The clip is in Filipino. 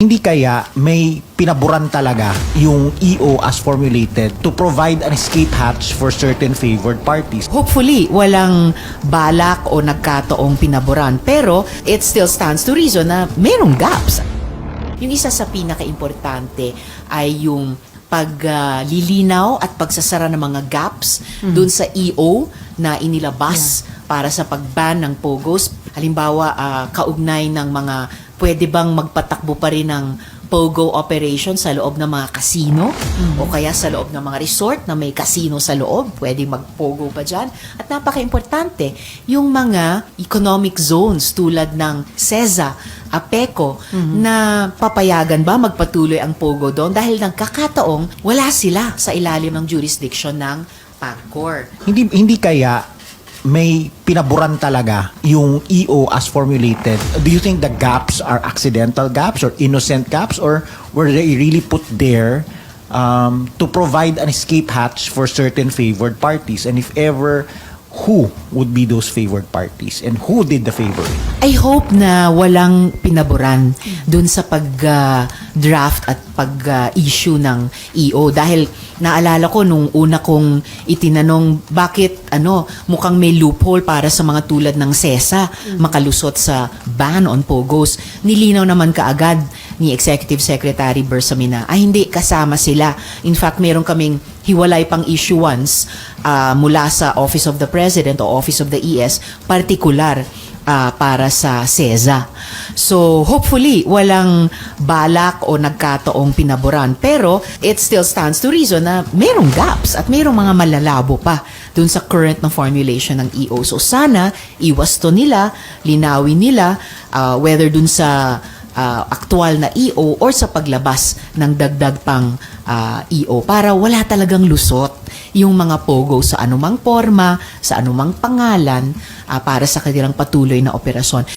Hindi kaya may pinaboran talaga yung EO as formulated to provide an escape hatch for certain favored parties? Hopefully, walang balak o nagkataong pinaboran. Pero it still stands to reason na merong gaps. Yung isa sa pinaka-importante ay yung paglilinaw at pagsasara ng mga gaps dun sa EO na inilabas para sa pag-ban ng POGOs. Halimbawa, kaugnay ng mga pwede bang magpatakbo pa rin ng POGO operation sa loob ng mga casino o kaya sa loob ng mga resort na may casino sa loob, pwede mag-POGO pa dyan. At napaka-importante, yung mga economic zones tulad ng CEZA, APECO, na papayagan ba magpatuloy ang POGO doon dahil nagkakataong wala sila sa ilalim ng jurisdiction ng PAGCOR. Hindi kaya may pinaboran talaga yung EO as formulated? Do you think the gaps are accidental gaps or innocent gaps, or were they really put there to provide an escape hatch for certain favored parties? And if ever, who would be those favored parties and who did the favoring? I hope na walang pinaboran dun sa pag-draft at pag-issue ng EO dahil naalala ko nung una kong itinanong bakit mukhang may loophole para sa mga tulad ng CESA makalusot sa ban on POGOs. Nilinaw naman kaagad ni Executive Secretary Bersamina, hindi kasama sila. In fact, meron kaming hiwalay pang issuance mula sa Office of the President o Office of the ES, particular para sa CESA. So, hopefully, walang balak o nagkataong pinaboran. Pero, it still stands to reason na merong gaps at merong mga malalabo pa dun sa current na formulation ng EO. So, sana, iwas to nila, linawin nila, whether dun sa aktual na EO or sa paglabas ng dagdag pang EO para wala talagang lusot yung mga POGO sa anumang forma, sa anumang pangalan para sa kanilang patuloy na operasyon.